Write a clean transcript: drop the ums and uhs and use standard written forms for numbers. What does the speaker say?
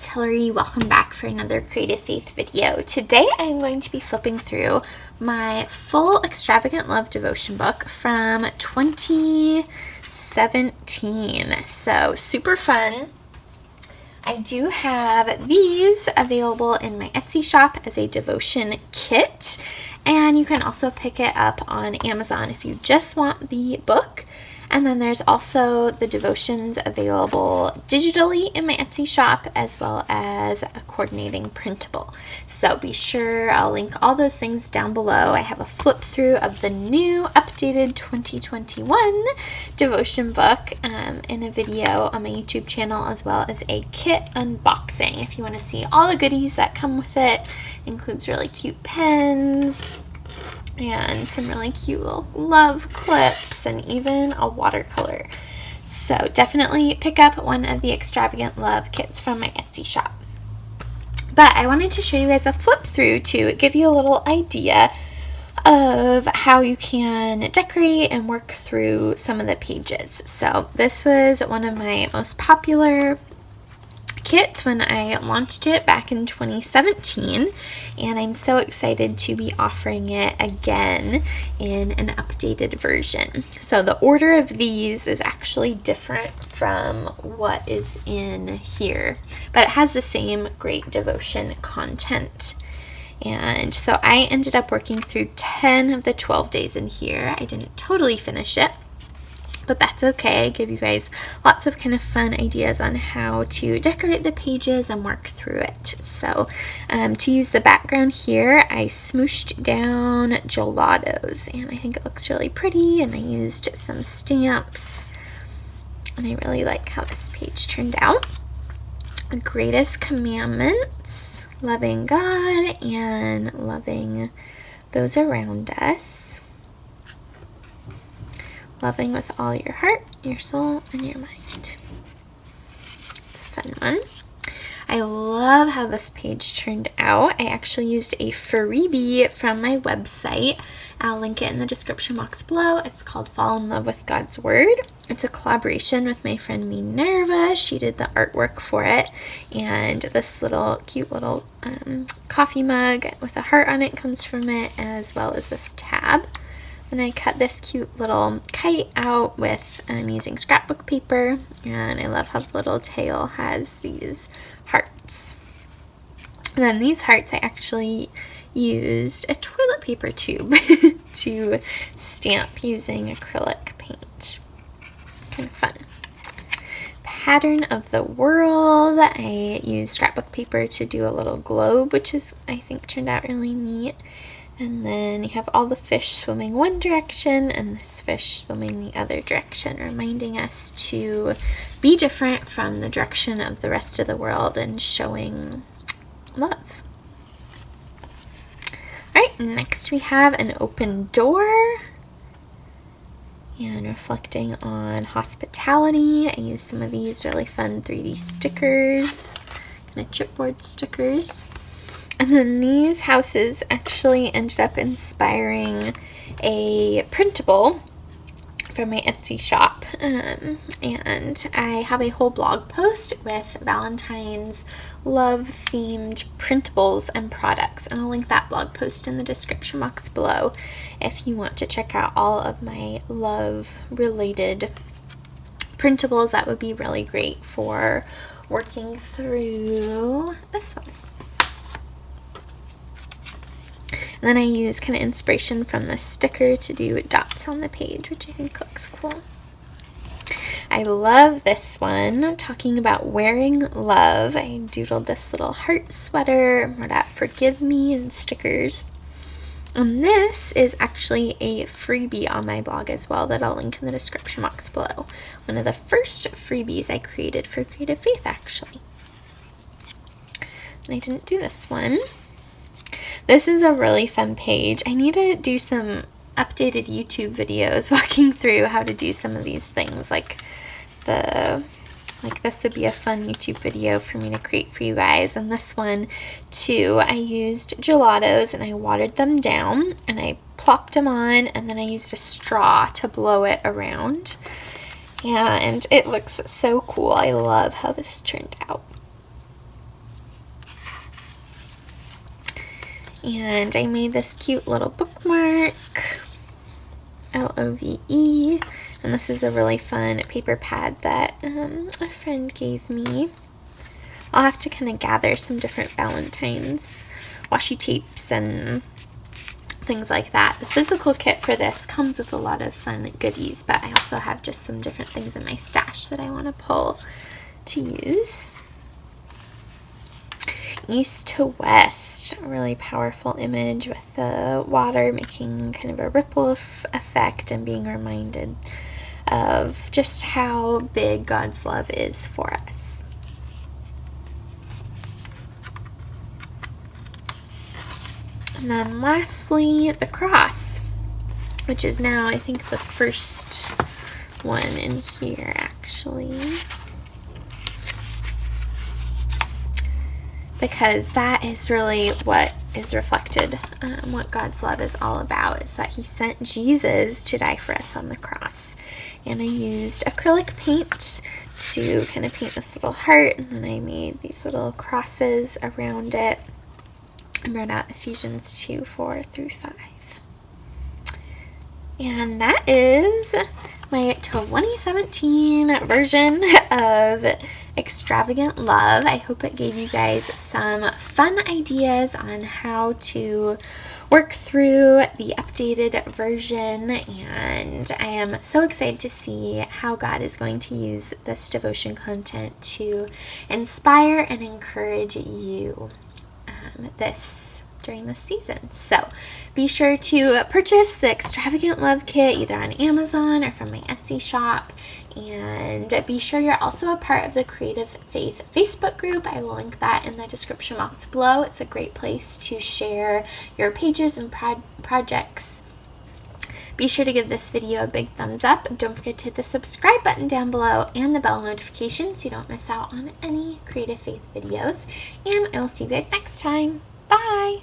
it's Hillary. Welcome back for another Creative Faith video. Today I'm going to be flipping through my full Extravagant Love devotion book from 2017. So super fun. I do have these available in my Etsy shop as a devotion kit, and you can also pick it up on Amazon if you just want the book. And then there's also the devotions available digitally in my Etsy shop, as well as a coordinating printable. So be sure, I'll link all those things down below. I have a flip through of the new updated 2021 devotion book in a video on my YouTube channel, as well as a kit unboxing if you want to see all the goodies that come with it. Includes really cute pens and some really cute little love clips and even a watercolor. So definitely pick up one of the Extravagant Love kits from my Etsy shop. But I wanted to show you guys a flip through to give you a little idea of how you can decorate and work through some of the pages. So this was one of my most popular kit when I launched it back in 2017, and I'm so excited to be offering it again in an updated version. So the order of these is actually different from what is in here, but it has the same great devotion content. And so I ended up working through 10 of the 12 days in here. I didn't totally finish it, but that's okay. I give you guys lots of kind of fun ideas on how to decorate the pages and work through it. So to use the background here, I smooshed down gelatos, and I think it looks really pretty, and I used some stamps, and I really like how this page turned out. Greatest commandments, loving God and loving those around us. Loving with all your heart, your soul, and your mind. It's a fun one. I love how this page turned out. I actually used a freebie from my website. I'll link it in the description box below. It's called Fall in Love with God's Word. It's a collaboration with my friend Minerva. She did the artwork for it. And this little cute little coffee mug with a heart on it comes from it, as well as this tab. And I cut this cute little kite out with using scrapbook paper, and I love how the little tail has these hearts. And then these hearts, I actually used a toilet paper tube to stamp using acrylic paint. Kind of fun. Pattern of the world. I used scrapbook paper to do a little globe, which is, I think, turned out really neat. And then you have all the fish swimming one direction and this fish swimming the other direction, reminding us to be different from the direction of the rest of the world and showing love. Alright, next we have an open door and reflecting on hospitality. I used some of these really fun 3D stickers, kind of chipboard stickers. And then these houses actually ended up inspiring a printable from my Etsy shop. And I have a whole blog post with Valentine's love-themed printables and products. And I'll link that blog post in the description box below if you want to check out all of my love-related printables. That would be really great for working through this one. And then I use kind of inspiration from the sticker to do dots on the page, which I think looks cool. I love this one, talking about wearing love. I doodled this little heart sweater, wrote out forgive me and stickers. And this is actually a freebie on my blog as well that I'll link in the description box below. One of the first freebies I created for Creative Faith, actually. And I didn't do this one. This is a really fun page. I need to do some updated YouTube videos walking through how to do some of these things. Like this would be a fun YouTube video for me to create for you guys. And this one too, I used gelatos and I watered them down and I plopped them on, and then I used a straw to blow it around. And it looks so cool. I love how this turned out. And I made this cute little bookmark, LOVE, and this is a really fun paper pad that a friend gave me. I'll have to kind of gather some different Valentine's washi tapes and things like that. The physical kit for this comes with a lot of fun goodies, but I also have just some different things in my stash that I want to pull to use. East to west, a really powerful image with the water making kind of a ripple effect and being reminded of just how big God's love is for us. And then lastly, the cross, which is now I think the first one in here actually. Because that is really what is reflected, what God's love is all about, is that he sent Jesus to die for us on the cross. And I used acrylic paint to kind of paint this little heart, and then I made these little crosses around it and wrote out Ephesians 2:4-5. And that is my 2017 version of Extravagant Love. I hope it gave you guys some fun ideas on how to work through the updated version, and I am so excited to see how God is going to use this devotion content to inspire and encourage you during this season. So be sure to purchase the Extravagant Love Kit either on Amazon or from my Etsy shop, and be sure you're also a part of the Creative Faith Facebook group. I will link that in the description box below. It's a great place to share your pages and projects. Be sure to give this video a big thumbs up. Don't forget to hit the subscribe button down below and the bell notification so you don't miss out on any Creative Faith videos. And I will see you guys next time. Bye!